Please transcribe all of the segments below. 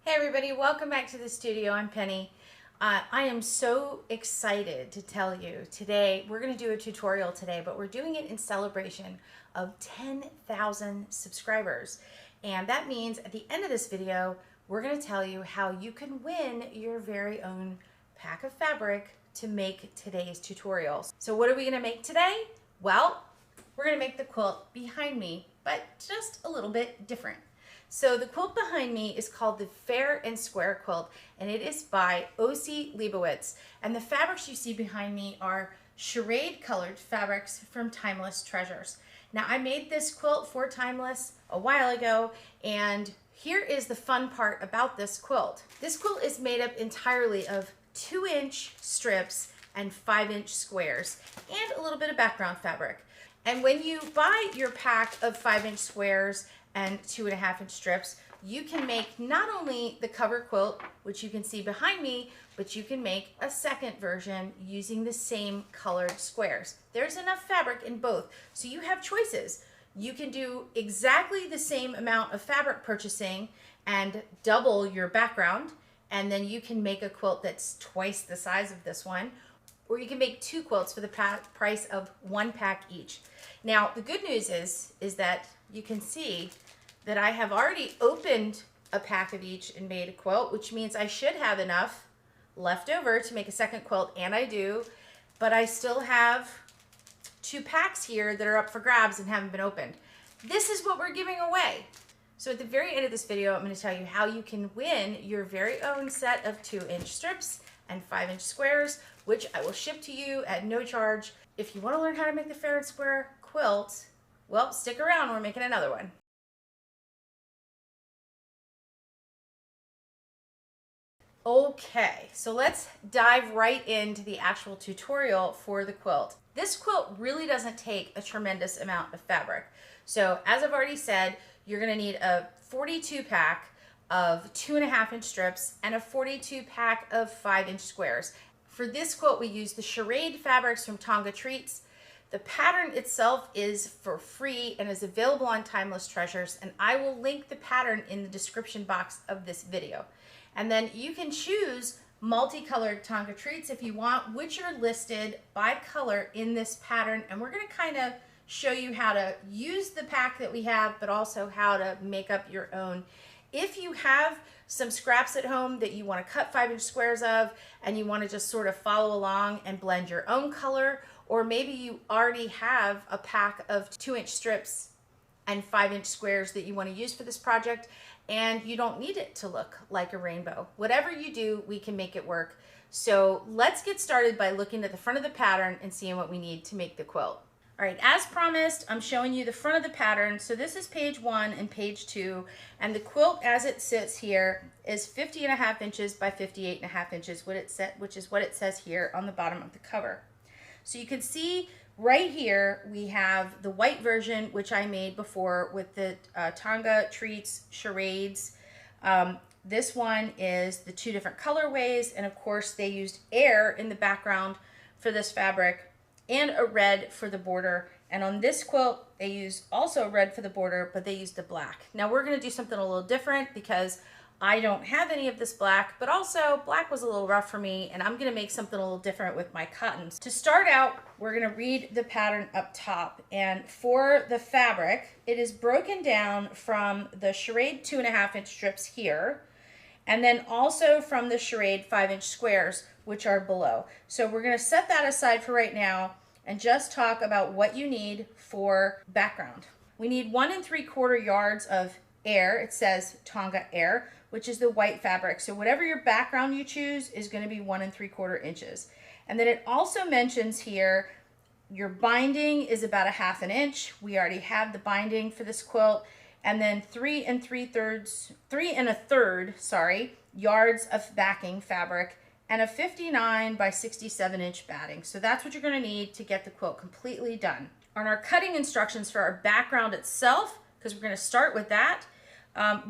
Hey everybody, welcome back to the studio. I'm Penny. I am so excited to tell you today, we're going to do a tutorial today, but we're doing it in celebration of 10,000 subscribers. And that means at the end of this video, we're going to tell you how you can win your very own pack of fabric to make today's tutorial. So what are we going to make today? Well, we're going to make the quilt behind me, but just a little bit different. So the quilt behind me is called the Fair and Square quilt, and it is by O.C. Leibowitz. And the fabrics you see behind me are charade colored fabrics from Timeless Treasures. Now I made this quilt for Timeless a while ago, and here is the fun part about this quilt. This quilt is made up entirely of 2-inch strips and 5-inch squares and a little bit of background fabric. And when you buy your pack of 5-inch squares and 2.5-inch strips, you can make not only the cover quilt, which you can see behind me, but you can make a second version using the same colored squares. There's enough fabric in both, so you have choices. You can do exactly the same amount of fabric purchasing and double your background, and then you can make a quilt that's twice the size of this one, or you can make 2 quilts for the price of 1 pack each. Now, the good news is that you can see that I have already opened a pack of each and made a quilt, which means I should have enough left over to make a second quilt, and I do, but I still have 2 packs here that are up for grabs and haven't been opened. This is what we're giving away. So at the very end of this video, I'm going to tell you how you can win your very own set of 2-inch strips and 5-inch squares, which I will ship to you at no charge. If you want to learn how to make the Fair and Square quilt, well, stick around, we're making another one. Okay, so let's dive right into the actual tutorial for the quilt. This quilt really doesn't take a tremendous amount of fabric. So as I've already said, you're going to need a 42 pack of 2.5-inch strips and a 42 pack of 5-inch squares. For this quilt, we use the Charade fabrics from Tonga Charade. The pattern itself is for free and is available on Timeless Treasures, and I will link the pattern in the description box of this video. And then you can choose multicolored Tonga treats if you want, which are listed by color in this pattern. And we're going to kind of show you how to use the pack that we have, but also how to make up your own. If you have some scraps at home that you want to cut 5-inch squares of, and you want to just sort of follow along and blend your own color, or maybe you already have a pack of 2-inch strips and 5-inch squares that you want to use for this project, and you don't need it to look like a rainbow. Whatever you do, we can make it work. So let's get started by looking at the front of the pattern and seeing what we need to make the quilt. All right, as promised, I'm showing you the front of the pattern. So this is page 1 and page 2, and the quilt as it sits here is 50.5 inches by 58.5 inches, which is what it says here on the bottom of the cover. So you can see right here we have the white version, which I made before with the Tonga Treats Charades. This one is the 2 different colorways, and of course they used air in the background for this fabric and a red for the border. And on this quilt they used also red for the border, but they used the black. Now we're going to do something a little different because I don't have any of this black, but also black was a little rough for me, and I'm going to make something a little different with my cottons. To start out, we're going to read the pattern up top, and for the fabric, it is broken down from the Charade 2.5-inch strips here, and then also from the Charade 5-inch squares, which are below. So we're going to set that aside for right now and just talk about what you need for background. We need 1 3/4 yards of air. It says Tonga Air, which is the white fabric. So whatever your background you choose is going to be 1 3/4 inches. And then it also mentions here your binding is about 1/2 inch. We already have the binding for this quilt. And then 3 1/3 yards of backing fabric and a 59 by 67 inch batting. So that's what you're going to need to get the quilt completely done. On our cutting instructions for our background itself, because we're going to start with that,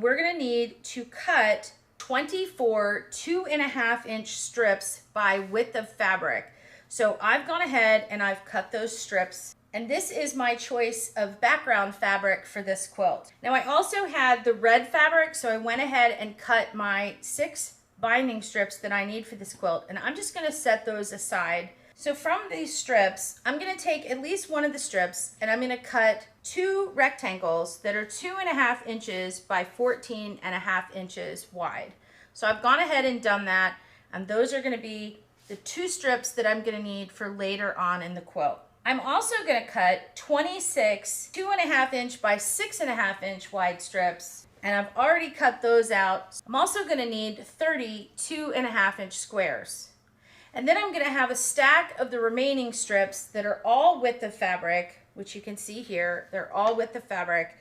we're going to need to cut 24 2.5-inch strips by width of fabric. So I've gone ahead and I've cut those strips And this is my choice of background fabric for this quilt. Now I also had the red fabric, so I went ahead and cut my 6 binding strips that I need for this quilt, and I'm just gonna set those aside. So from these strips, I'm gonna take at least one of the strips and I'm gonna cut 2 rectangles that are 2.5 inches by 14.5 inches wide. So I've gone ahead and done that, and those are gonna be the 2 strips that I'm gonna need for later on in the quilt. I'm also gonna cut 26 2.5 inch by 6.5 inch wide strips, and I've already cut those out. I'm also gonna need 30 2.5 inch squares. And then I'm gonna have a stack of the remaining strips that are all width of fabric, which you can see here, they're all width of fabric,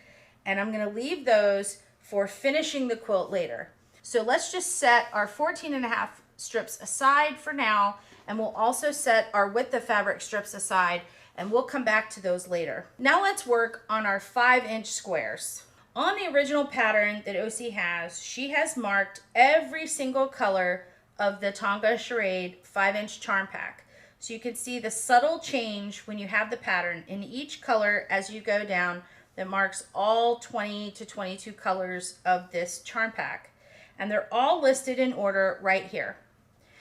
and I'm gonna leave those for finishing the quilt later. So let's just set our 14.5 strips aside for now, and we'll also set our width of fabric strips aside, and we'll come back to those later. Now let's work on our 5-inch squares. On the original pattern that OC has, she has marked every single color of the Tonga Charade 5-inch charm pack. So you can see the subtle change when you have the pattern in each color as you go down that marks all 20 to 22 colors of this charm pack. And they're all listed in order right here.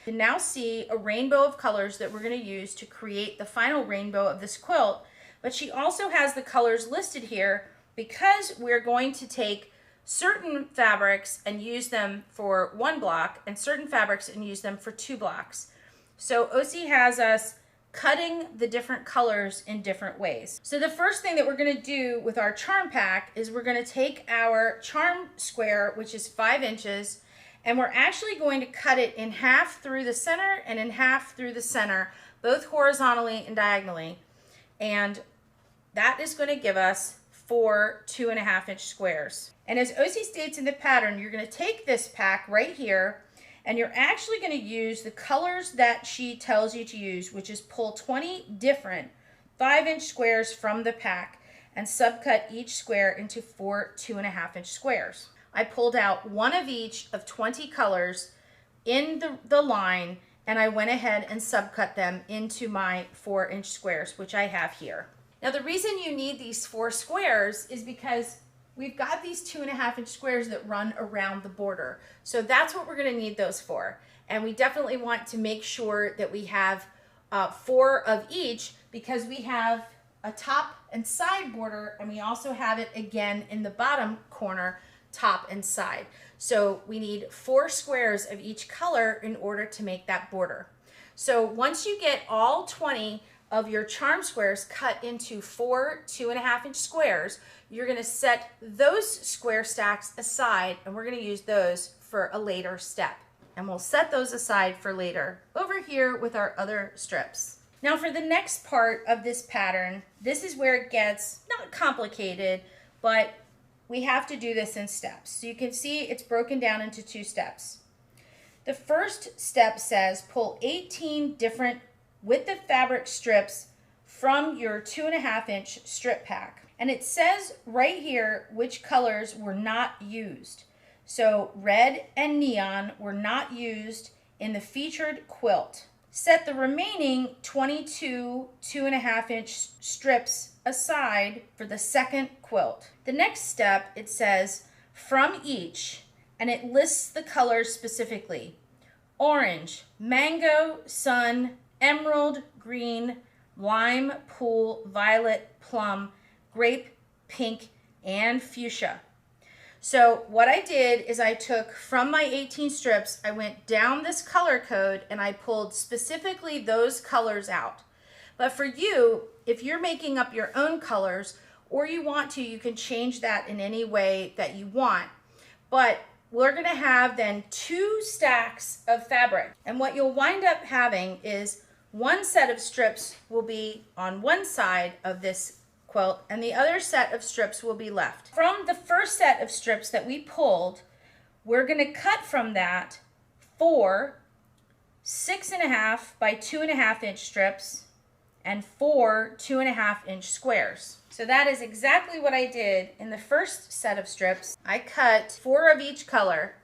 You can now see a rainbow of colors that we're going to use to create the final rainbow of this quilt, but she also has the colors listed here because we're going to take certain fabrics and use them for 1 block and certain fabrics and use them for 2 blocks. So OC has us cutting the different colors in different ways. So the first thing that we're going to do with our charm pack is we're going to take our charm square, which is 5 inches, and we're actually going to cut it in half through the center and in half through the center, both horizontally and diagonally. And that is going to give us 4 2.5 inch squares. And as OC states in the pattern, you're going to take this pack right here and you're actually going to use the colors that she tells you to use, which is pull 20 different 5-inch squares from the pack and subcut each square into 4 2.5 inch squares. I pulled out one of each of 20 colors in the line, and I went ahead and subcut them into my 4-inch squares, which I have here. Now the reason you need these 4 squares is because we've got these 2.5 inch squares that run around the border. So that's what we're going to need those for. And we definitely want to make sure that we have 4 of each, because we have a top and side border, and we also have it again in the bottom corner, top and side. So we need 4 squares of each color in order to make that border. So once you get all 20 of your charm squares cut into 4 2.5 inch squares, you're going to set those square stacks aside, and we're going to use those for a later step. And we'll set those aside for later over here with our other strips. Now for the next part of this pattern, this is where it gets not complicated, but we have to do this in steps. So you can see it's broken down into 2 steps. The first step says pull 18 different width of fabric strips from your 2.5 inch strip pack. And it says right here which colors were not used. So red and neon were not used in the featured quilt. Set the remaining 22 2.5 inch strips aside for the second quilt. The next step, it says from each, and it lists the colors specifically: orange, mango, sun, emerald, green, lime, pool, violet, plum, grape, pink, and fuchsia. So what I did is I took from my 18 strips, I went down this color code and I pulled specifically those colors out. But for you, if you're making up your own colors or you want to, you can change that in any way that you want. But we're going to have then 2 stacks of fabric. And what you'll wind up having is one set of strips will be on one side of this quilt and the other set of strips will be left. From the first set of strips that we pulled, we're going to cut from that 4 6.5 by 2.5 inch strips and 4 2.5 inch squares. So that is exactly what I did in the first set of strips. I cut 4 of each color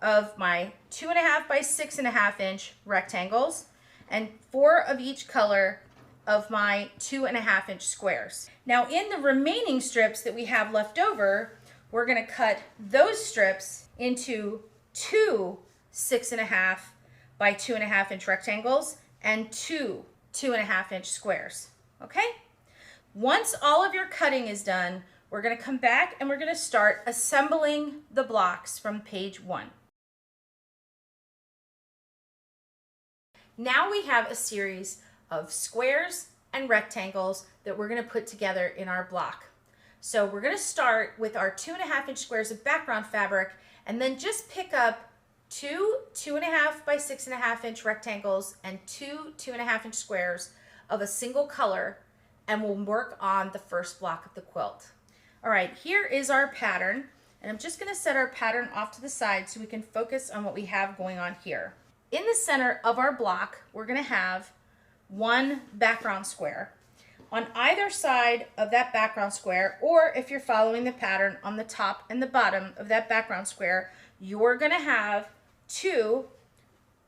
of my 2.5 by 6.5 inch rectangles and 4 of each color of my 2.5-inch squares. Now in the remaining strips that we have left over, we're going to cut those strips into two 6.5 by 2.5-inch rectangles and two 2.5-inch squares. Okay? Once all of your cutting is done, we're going to come back and we're going to start assembling the blocks from page 1. Now we have a series of squares and rectangles that we're going to put together in our block. So we're going to start with our 2.5-inch squares of background fabric and then just pick up two 2.5 by 6.5-inch rectangles and two 2.5-inch squares of a single color, and we'll work on the first block of the quilt. All right, here is our pattern, and I'm just going to set our pattern off to the side so we can focus on what we have going on here. In the center of our block, we're going to have one background square. On either side of that background square, or if you're following the pattern on the top and the bottom of that background square, you're going to have two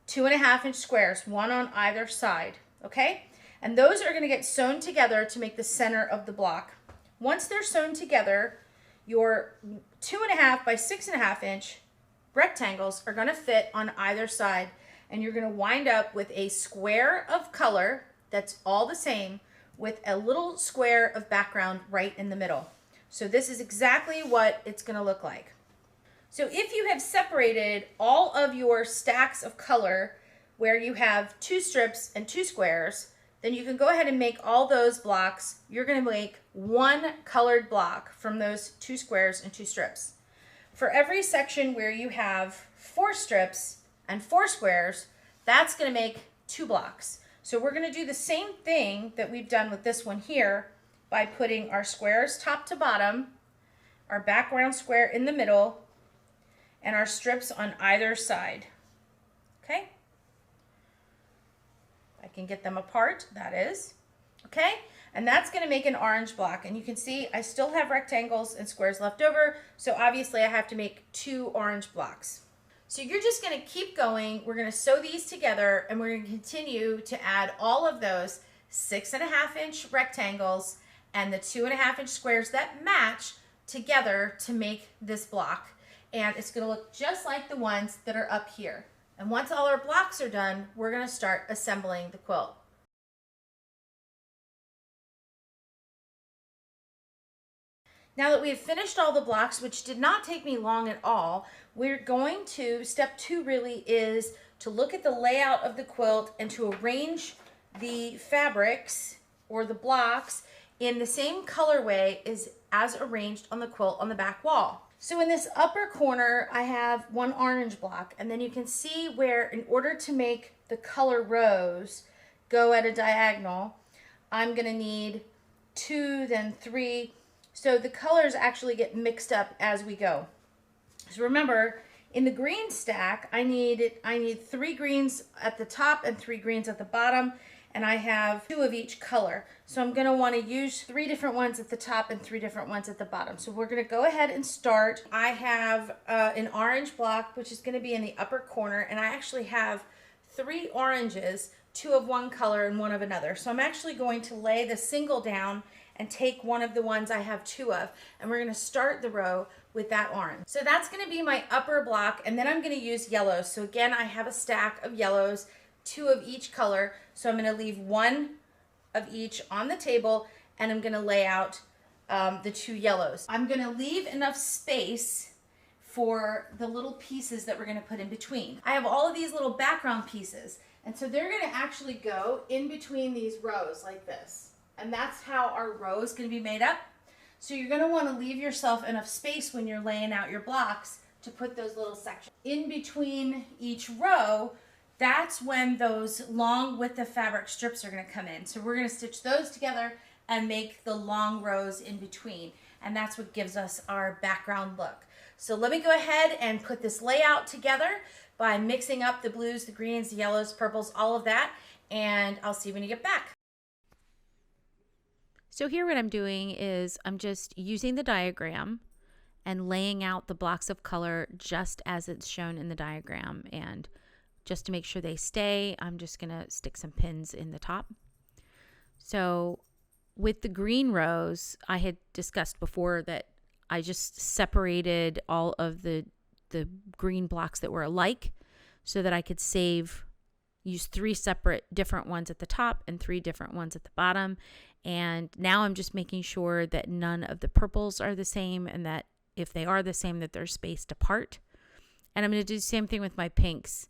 2.5-inch squares, one on either side, okay? And those are going to get sewn together to make the center of the block. Once they're sewn together, your 2.5 by 6.5-inch rectangles are going to fit on either side, and you're going to wind up with a square of color that's all the same with a little square of background right in the middle. So this is exactly what it's going to look like. So if you have separated all of your stacks of color where you have two strips and two squares, then you can go ahead and make all those blocks. You're going to make one colored block from those two squares and two strips. For every section where you have 4 strips and 4 squares, that's going to make 2 blocks. So we're going to do the same thing that we've done with this one here by putting our squares top to bottom, our background square in the middle, and our strips on either side. Okay? I can get them apart, that is. Okay? And that's going to make an orange block. And you can see I still have rectangles and squares left over, so obviously I have to make 2 orange blocks. So you're just going to keep going. We're going to sew these together, and we're going to continue to add all of those 6.5-inch rectangles and the 2.5-inch squares that match together to make this block. And it's going to look just like the ones that are up here. And once all our blocks are done, we're going to start assembling the quilt. Now that we have finished all the blocks, which did not take me long at all, we're going to, step 2 really is to look at the layout of the quilt and to arrange the fabrics or the blocks in the same colorway as arranged on the quilt on the back wall. So in this upper corner, I have one orange block, and then you can see where in order to make the color rows go at a diagonal, I'm gonna need 2, then 3, so the colors actually get mixed up as we go. So remember, in the green stack, I need 3 greens at the top and 3 greens at the bottom, and I have 2 of each color. So I'm gonna wanna use 3 different ones at the top and 3 different ones at the bottom. So we're gonna go ahead and start. I have an orange block, which is gonna be in the upper corner, and I actually have 3 oranges, 2 of one color and 1 of another. So I'm actually going to lay the single down and take one of the ones I have 2 of, and we're gonna start the row with that orange. So that's gonna be my upper block, and then I'm gonna use yellows. So again, I have a stack of yellows, 2 of each color, so I'm gonna leave 1 of each on the table, and I'm gonna lay out the 2 yellows. I'm gonna leave enough space for the little pieces that we're gonna put in between. I have all of these little background pieces, and so they're gonna actually go in between these rows like this. And that's how our row is going to be made up. So you're going to want to leave yourself enough space when you're laying out your blocks to put those little sections. In between each row, that's when those long width of fabric strips are going to come in. So we're going to stitch those together and make the long rows in between. And that's what gives us our background look. So let me go ahead and put this layout together by mixing up the blues, the greens, the yellows, purples, all of that. And I'll see you when you get back. So here what I'm doing is I'm just using the diagram and laying out the blocks of color just as it's shown in the diagram. And just to make sure they stay, I'm just going to stick some pins in the top. So with the green rows, I had discussed before that I just separated all of the green blocks that were alike so that I could use 3 separate different ones at the top and 3 different ones at the bottom. And now I'm just making sure that none of the purples are the same, and that if they are the same, that they're spaced apart. And I'm going to do the same thing with my pinks.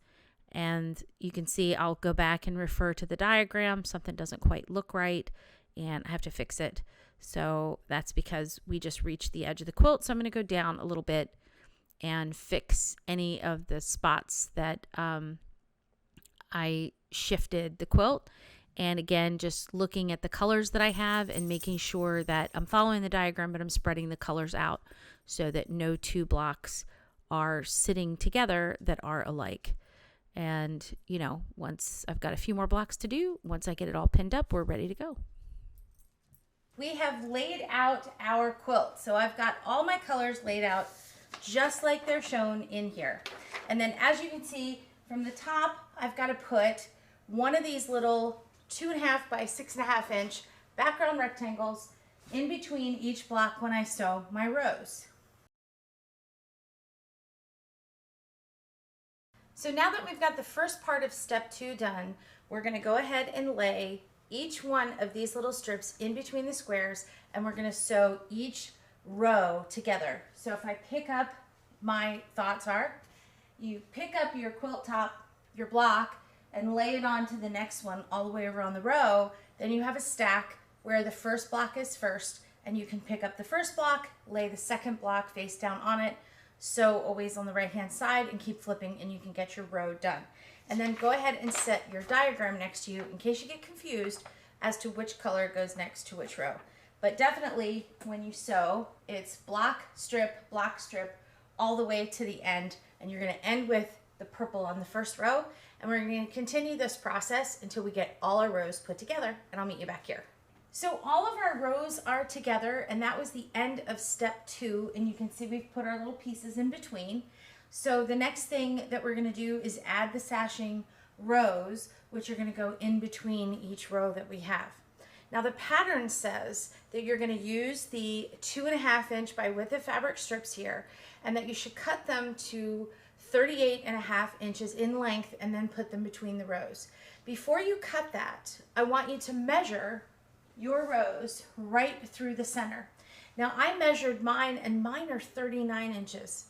And you can see I'll go back and refer to the diagram. Something doesn't quite look right, and I have to fix it. So that's because we just reached the edge of the quilt. So I'm going to go down a little bit and fix any of the spots that I shifted the quilt. And again, just looking at the colors that I have and making sure that I'm following the diagram, but I'm spreading the colors out so that no 2 blocks are sitting together that are alike. And, you know, once I've got a few more blocks to do, once I get it all pinned up, we're ready to go. We have laid out our quilt. So I've got all my colors laid out just like they're shown in here. And then as you can see from the top, I've got to put one of these little 2.5 by 6.5 inch background rectangles in between each block when I sew my rows. So now that we've got the first part of step 2 done, we're going to go ahead and lay each one of these little strips in between the squares, and we're going to sew each row together. So if I pick up, my thoughts are, you pick up your quilt top, your block, and lay it onto the next one all the way around the row, then you have a stack where the first block is first, and you can pick up the first block, lay the second block face down on it, sew always on the right hand side, and keep flipping, and you can get your row done. And then go ahead and set your diagram next to you in case you get confused as to which color goes next to which row. But definitely when you sew, it's block, strip, all the way to the end, and you're going to end with the purple on the first row, and we're going to continue this process until we get all our rows put together, and I'll meet you back here. So all of our rows are together, and that was the end of step 2, and you can see we've put our little pieces in between. So the next thing that we're going to do is add the sashing rows, which are going to go in between each row that we have. Now the pattern says that you're going to use the 2.5 inch by width of fabric strips here, and that you should cut them to 38.5 inches in length and then put them between the rows. Before you cut that, I want you to measure your rows right through the center. Now I measured mine, and mine are 39 inches.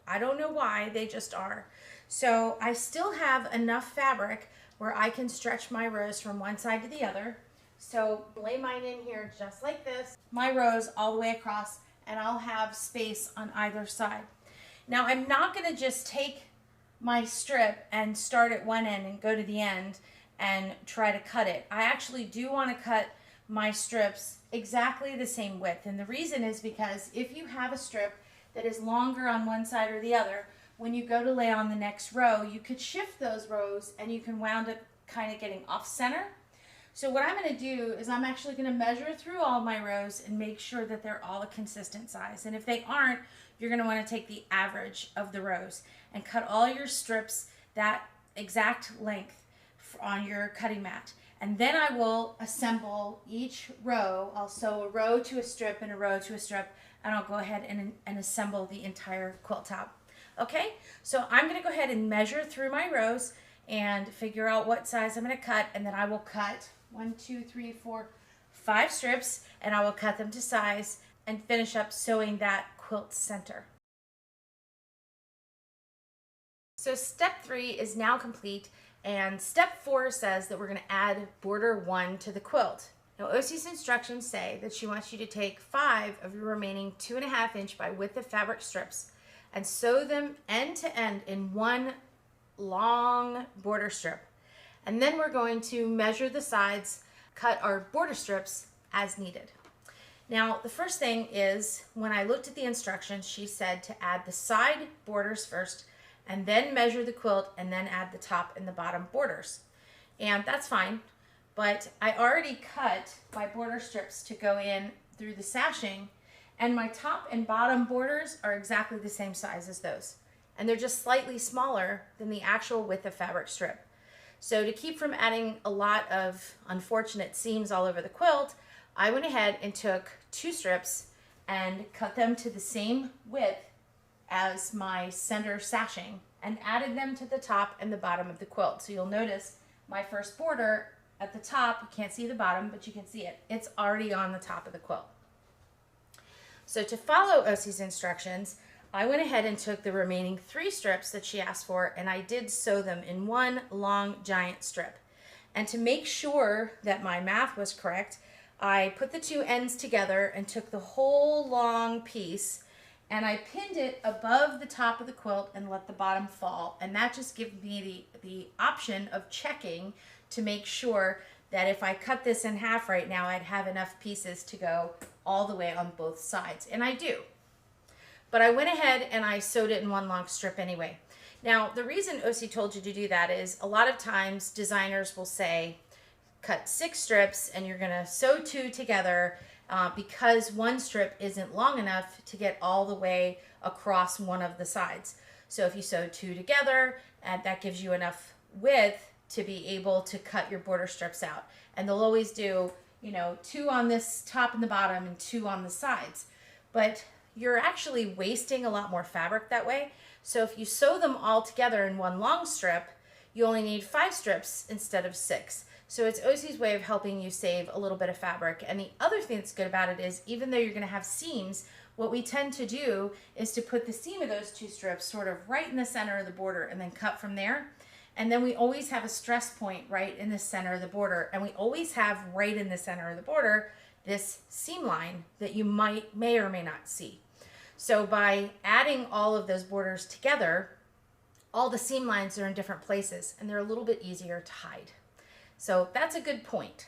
I don't know why, they just are. So I still have enough fabric where I can stretch my rows from one side to the other. So lay mine in here just like this, my rows all the way across, and I'll have space on either side. Now I'm not going to just take my strip and start at one end and go to the end and try to cut it. I actually do want to cut my strips exactly the same width, and the reason is because if you have a strip that is longer on one side or the other, when you go to lay on the next row, you could shift those rows and you can wound up kind of getting off center. So what I'm going to do is I'm actually going to measure through all my rows and make sure that they're all a consistent size. And if they aren't, you're going to want to take the average of the rows and cut all your strips that exact length on your cutting mat. And then I will assemble each row. I'll sew a row to a strip and a row to a strip, and I'll go ahead and assemble the entire quilt top. Okay, so I'm going to go ahead and measure through my rows and figure out what size I'm going to cut, and then I will cut 1, 2, 3, 4, 5 strips, and I will cut them to size and finish up sewing that quilt center. So step 3 is now complete, and step 4 says that we're going to add border 1 to the quilt. Now OC's instructions say that she wants you to take 5 of your remaining 2.5 inch by width of fabric strips and sew them end to end in one long border strip. And then we're going to measure the sides, cut our border strips as needed. Now the first thing is, when I looked at the instructions, she said to add the side borders first and then measure the quilt and then add the top and the bottom borders. And that's fine. But I already cut my border strips to go in through the sashing, and my top and bottom borders are exactly the same size as those. And they're just slightly smaller than the actual width of fabric strip. So to keep from adding a lot of unfortunate seams all over the quilt, I went ahead and took 2 strips and cut them to the same width as my center sashing and added them to the top and the bottom of the quilt. So you'll notice my first border at the top, you can't see the bottom, but you can see it. It's already on the top of the quilt. So to follow Osie's instructions, I went ahead and took the remaining 3 strips that she asked for, and I did sew them in one long giant strip. And to make sure that my math was correct, I put the 2 ends together and took the whole long piece and I pinned it above the top of the quilt and let the bottom fall. And that just gives me the option of checking to make sure that if I cut this in half right now, I'd have enough pieces to go all the way on both sides. And I do. But I went ahead and I sewed it in one long strip anyway. Now, the reason Osie told you to do that is a lot of times designers will say, cut 6 strips and you're gonna sew 2 together because one strip isn't long enough to get all the way across one of the sides. So if you sew 2 together, that gives you enough width to be able to cut your border strips out. And they'll always do, 2 on this top and the bottom and 2 on the sides. But you're actually wasting a lot more fabric that way. So if you sew them all together in one long strip, you only need 5 strips instead of 6. So it's Osie's way of helping you save a little bit of fabric. And the other thing that's good about it is even though you're going to have seams, what we tend to do is to put the seam of those 2 strips sort of right in the center of the border and then cut from there. And then we always have a stress point right in the center of the border. And we always have right in the center of the border this seam line that you may or may not see. So by adding all of those borders together, all the seam lines are in different places and they're a little bit easier to hide. So that's a good point.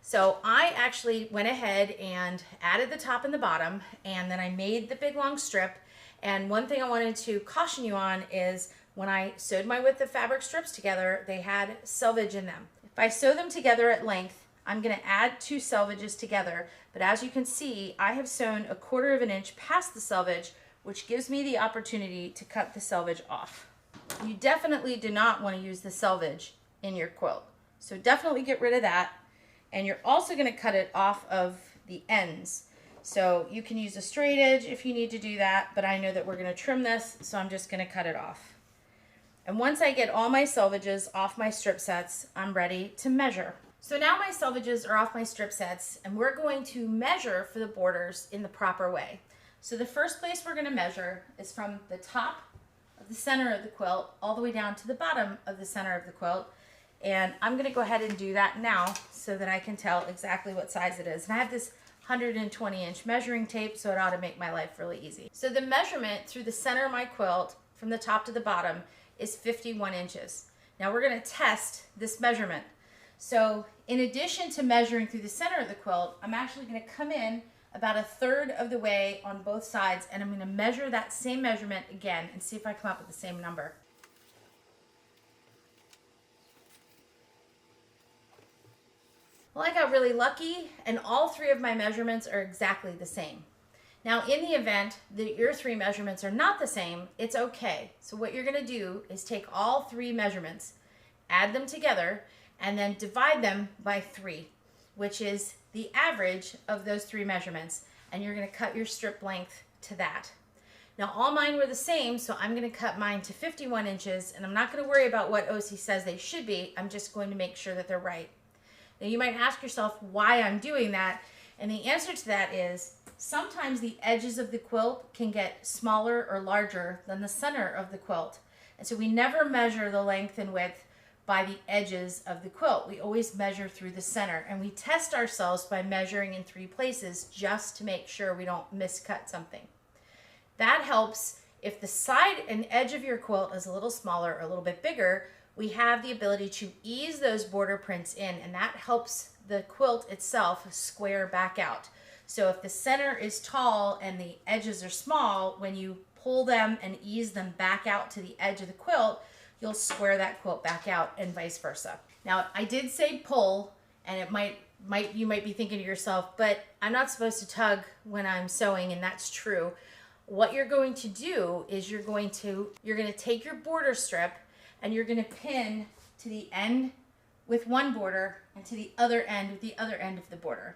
So I actually went ahead and added the top and the bottom, and then I made the big long strip. And one thing I wanted to caution you on is when I sewed my width of fabric strips together, they had selvage in them. If I sew them together at length, I'm going to add 2 selvages together. But as you can see, I have sewn 1/4 of an inch past the selvage, which gives me the opportunity to cut the selvage off. You definitely do not want to use the selvage in your quilt. So definitely get rid of that. And you're also going to cut it off of the ends. So you can use a straight edge if you need to do that, but I know that we're going to trim this, so I'm just going to cut it off. And once I get all my selvages off my strip sets, I'm ready to measure. So now my selvages are off my strip sets, and we're going to measure for the borders in the proper way. So the first place we're going to measure is from the top of the center of the quilt all the way down to the bottom of the center of the quilt. And I'm going to go ahead and do that now so that I can tell exactly what size it is. And I have this 120-inch measuring tape, so it ought to make my life really easy. So the measurement through the center of my quilt from the top to the bottom is 51 inches. Now we're going to test this measurement. So in addition to measuring through the center of the quilt, I'm actually going to come in about 1/3 of the way on both sides, and I'm going to measure that same measurement again and see if I come up with the same number. Well, I got really lucky, and all 3 of my measurements are exactly the same. Now, in the event that your 3 measurements are not the same, it's okay. So what you're going to do is take all 3 measurements, add them together, and then divide them by 3, which is the average of those 3 measurements, and you're going to cut your strip length to that. Now, all mine were the same, so I'm going to cut mine to 51 inches, and I'm not going to worry about what Osie says they should be. I'm just going to make sure that they're right. Now, you might ask yourself why I'm doing that, and the answer to that is sometimes the edges of the quilt can get smaller or larger than the center of the quilt. And so we never measure the length and width by the edges of the quilt. We always measure through the center, and we test ourselves by measuring in 3 places just to make sure we don't miscut something. That helps if the side and edge of your quilt is a little smaller or a little bit bigger. We have the ability to ease those border prints in, and that helps the quilt itself square back out. So if the center is tall and the edges are small, when you pull them and ease them back out to the edge of the quilt, you'll square that quilt back out and vice versa. Now, I did say pull, and you might be thinking to yourself, but I'm not supposed to tug when I'm sewing, and that's true. What you're going to do is you're going to take your border strip and you're going to pin to the end with one border and to the other end with the other end of the border.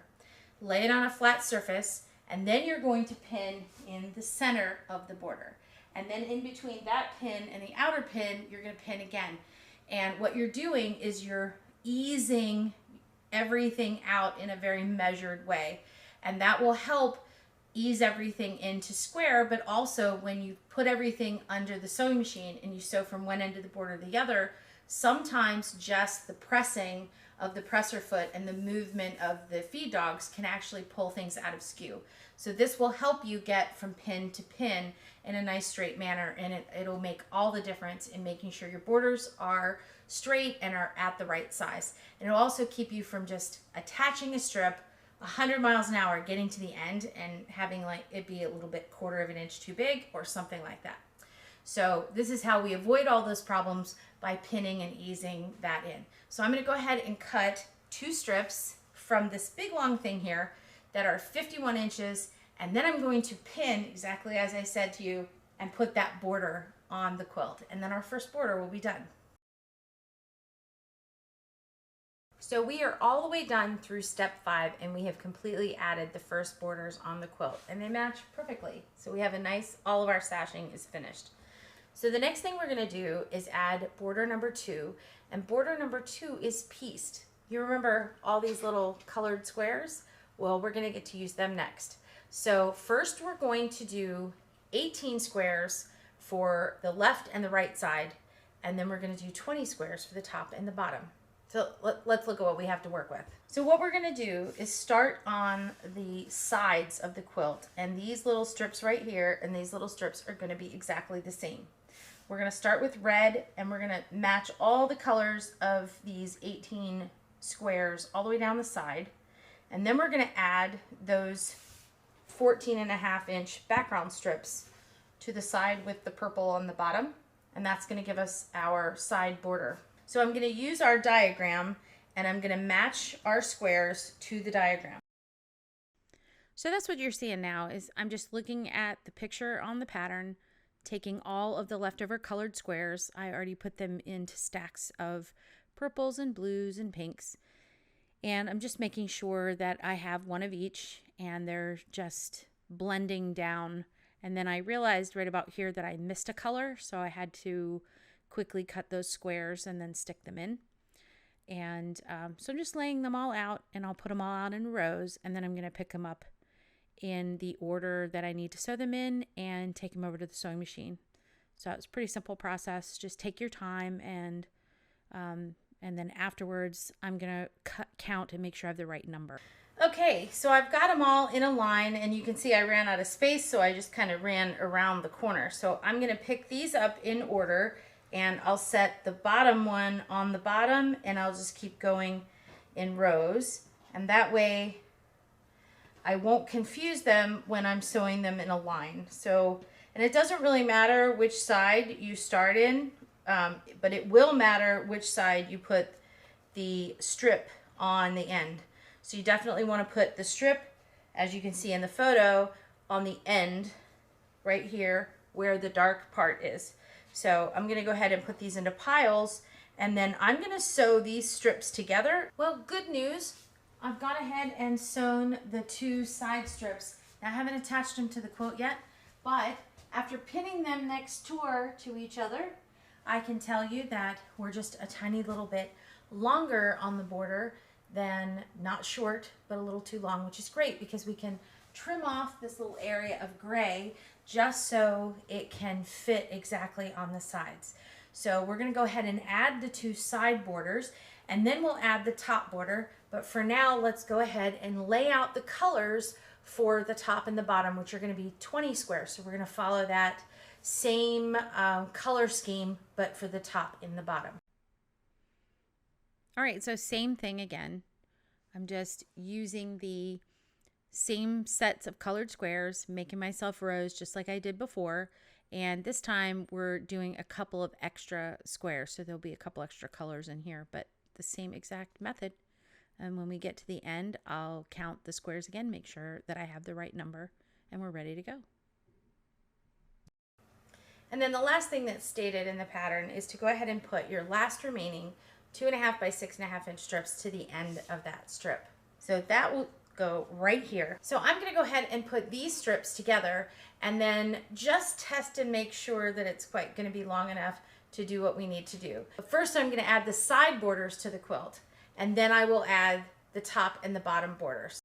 Lay it on a flat surface, and then you're going to pin in the center of the border. And then in between that pin and the outer pin, you're going to pin again. And what you're doing is you're easing everything out in a very measured way. And that will help ease everything into square, but also when you put everything under the sewing machine and you sew from one end of the border to the other, sometimes just the pressing of the presser foot and the movement of the feed dogs can actually pull things out of skew. So this will help you get from pin to pin in a nice straight manner, and it'll make all the difference in making sure your borders are straight and are at the right size. And it'll also keep you from just attaching a strip 100 miles an hour, getting to the end and having like it be a little bit 1/4 of an inch too big or something like that. So this is how we avoid all those problems, by pinning and easing that in. So I'm going to go ahead and cut 2 strips from this big long thing here that are 51 inches, and then I'm going to pin exactly as I said to you and put that border on the quilt, and then our first border will be done. So we are all the way done through step 5, and we have completely added the first borders on the quilt, and they match perfectly. So we have a nice, all of our sashing is finished. So the next thing we're going to do is add border number 2, and border number 2 is pieced. You remember all these little colored squares? Well, we're going to get to use them next. So first we're going to do 18 squares for the left and the right side, and then we're going to do 20 squares for the top and the bottom. So let's look at what we have to work with. So what we're going to do is start on the sides of the quilt, and these little strips right here and these little strips are going to be exactly the same. We're going to start with red, and we're going to match all the colors of these 18 squares all the way down the side, and then we're going to add those 14.5 inch background strips to the side with the purple on the bottom, and that's going to give us our side border. So I'm going to use our diagram, and I'm going to match our squares to the diagram. So that's what you're seeing now. Is I'm just looking at the picture on the pattern, taking all of the leftover colored squares. I already put them into stacks of purples and blues and pinks, and I'm just making sure that I have one of each and they're just blending down. And then I realized right about here that I missed a color, so I had to quickly cut those squares and then stick them in. And so I'm just laying them all out, and I'll put them all out in rows, and then I'm going to pick them up in the order that I need to sew them in and take them over to the sewing machine. So it's a pretty simple process. Just take your time, and then afterwards I'm going to count and make sure I have the right number. Okay, so I've got them all in a line, and you can see I ran out of space, so I just kind of ran around the corner. So I'm going to pick these up in order, and I'll set the bottom one on the bottom, and I'll just keep going in rows, and that way I won't confuse them when I'm sewing them in a line. So, and it doesn't really matter which side you start in, but it will matter which side you put the strip on the end. So you definitely want to put the strip, as you can see in the photo, on the end right here where the dark part is. So I'm going to go ahead and put these into piles, and then I'm going to sew these strips together. Well, good news, I've gone ahead and sewn the 2 side strips. Now, I haven't attached them to the quilt yet, but after pinning them next door to each other, I can tell you that we're just a tiny little bit longer on the border than, not short, but a little too long, which is great because we can trim off this little area of gray just so it can fit exactly on the sides. So we're going to go ahead and add the 2 side borders, and then we'll add the top border. But for now, let's go ahead and lay out the colors for the top and the bottom, which are going to be 20 squares. So we're going to follow that same color scheme, but for the top and the bottom. All right, so same thing again. I'm just using the same sets of colored squares, making myself rows just like I did before. And this time we're doing a couple of extra squares. So there'll be a couple extra colors in here, but the same exact method. And when we get to the end, I'll count the squares again, make sure that I have the right number, and we're ready to go. And then the last thing that's stated in the pattern is to go ahead and put your last remaining 2.5 by 6.5 inch strips to the end of that strip. So that will go right here. So I'm going to go ahead and put these strips together and then just test and make sure that it's quite going to be long enough to do what we need to do. But first I'm going to add the side borders to the quilt, and then I will add the top and the bottom borders.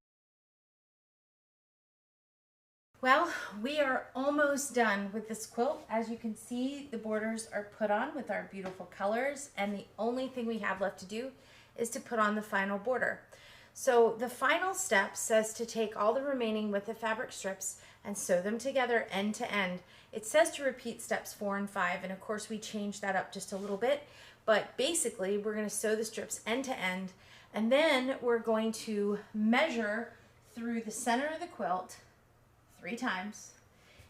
Well, we are almost done with this quilt. As you can see, the borders are put on with our beautiful colors, and the only thing we have left to do is to put on the final border. So the final step says to take all the remaining with the fabric strips and sew them together end to end. It says to repeat steps 4 and 5, and of course we changed that up just a little bit, but basically we're going to sew the strips end to end, and then we're going to measure through the center of the quilt 3 times,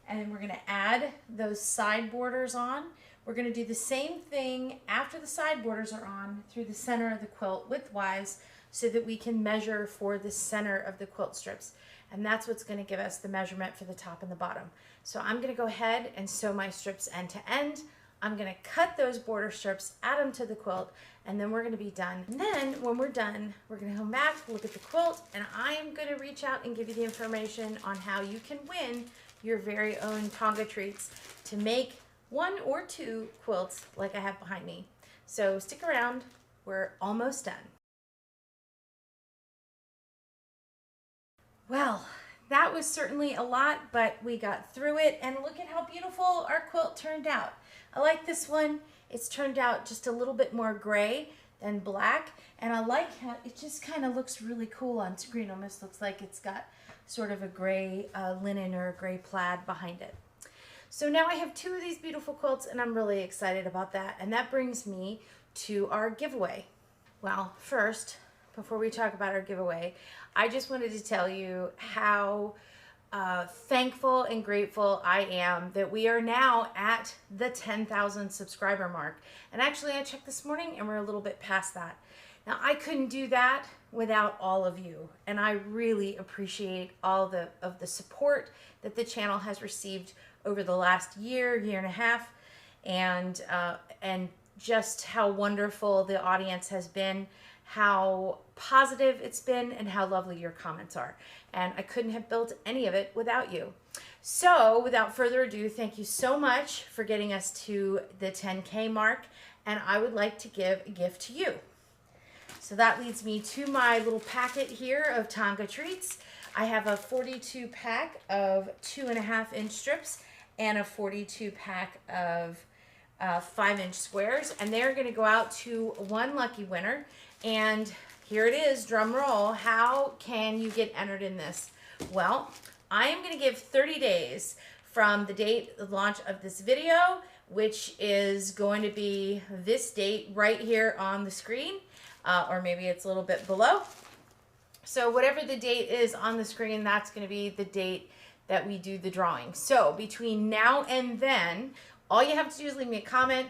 and then we're going to add those side borders on. We're going to do the same thing after the side borders are on through the center of the quilt widthwise, so that we can measure for the center of the quilt strips. And that's what's going to give us the measurement for the top and the bottom. So I'm going to go ahead and sew my strips end to end. I'm going to cut those border strips, add them to the quilt, and then we're going to be done. And then when we're done, we're going to come back, look at the quilt, and I am going to reach out and give you the information on how you can win your very own Tonga treats to make 1 or 2 quilts like I have behind me. So stick around, we're almost done. Well, that was certainly a lot, but we got through it, and look at how beautiful our quilt turned out. I like this one. It's turned out just a little bit more gray than black, and I like how it just kind of looks really cool on screen. Almost looks like it's got sort of a gray linen or a gray plaid behind it. So now I have 2 of these beautiful quilts, and I'm really excited about that, and that brings me to our giveaway. Well, first, before we talk about our giveaway, I just wanted to tell you how thankful and grateful I am that we are now at the 10,000 subscriber mark. And actually I checked this morning and we're a little bit past that. Now I couldn't do that without all of you, and I really appreciate all of the support that the channel has received over the last year and a half, and just how wonderful the audience has been, how positive it's been, and how lovely your comments are. And I couldn't have built any of it without you. So without further ado, thank you so much for getting us to the 10K mark, and I would like to give a gift to you. So that leads me to my little packet here of Tonga treats. I have a 42 pack of 2.5 inch strips and a 42 pack of 5-inch squares, and they're going to go out to one lucky winner. And here it is, drum roll. How can you get entered in this? Well, I am going to give 30 days from the date of launch of this video, which is going to be this date right here on the screen, or maybe it's a little bit below. So whatever the date is on the screen, that's going to be the date that we do the drawing. So between now and then, all you have to do is leave me a comment,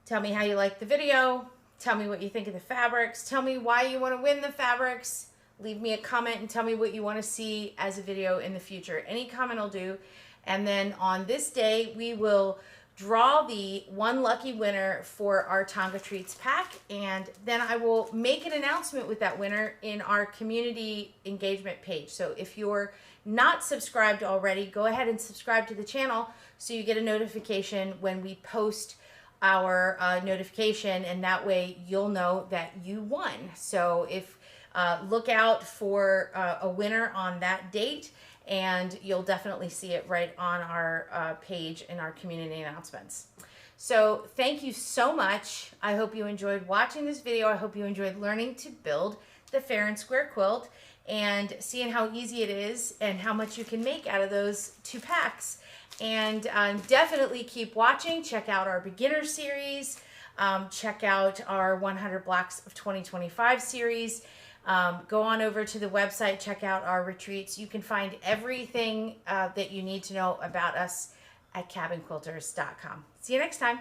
tell me how you like the video, tell me what you think of the fabrics, tell me why you want to win the fabrics, leave me a comment and tell me what you want to see as a video in the future. Any comment will do. And then on this day, we will draw the one lucky winner for our Tonga Treats pack, and then I will make an announcement with that winner in our community engagement page. So if you're not subscribed already, go ahead and subscribe to the channel so you get a notification when we post our notification, and that way you'll know that you won. So if look out for a winner on that date, and you'll definitely see it right on our page in our community announcements. So thank you so much. I hope you enjoyed watching this video. I hope you enjoyed learning to build the fair and square quilt and seeing how easy it is and how much you can make out of those 2 packs. And definitely keep watching. Check out our beginner series. Check out our 100 Blocks of 2025 series. Go on over to the website, check out our retreats. You can find everything that you need to know about us at cabinquilters.com. See you next time.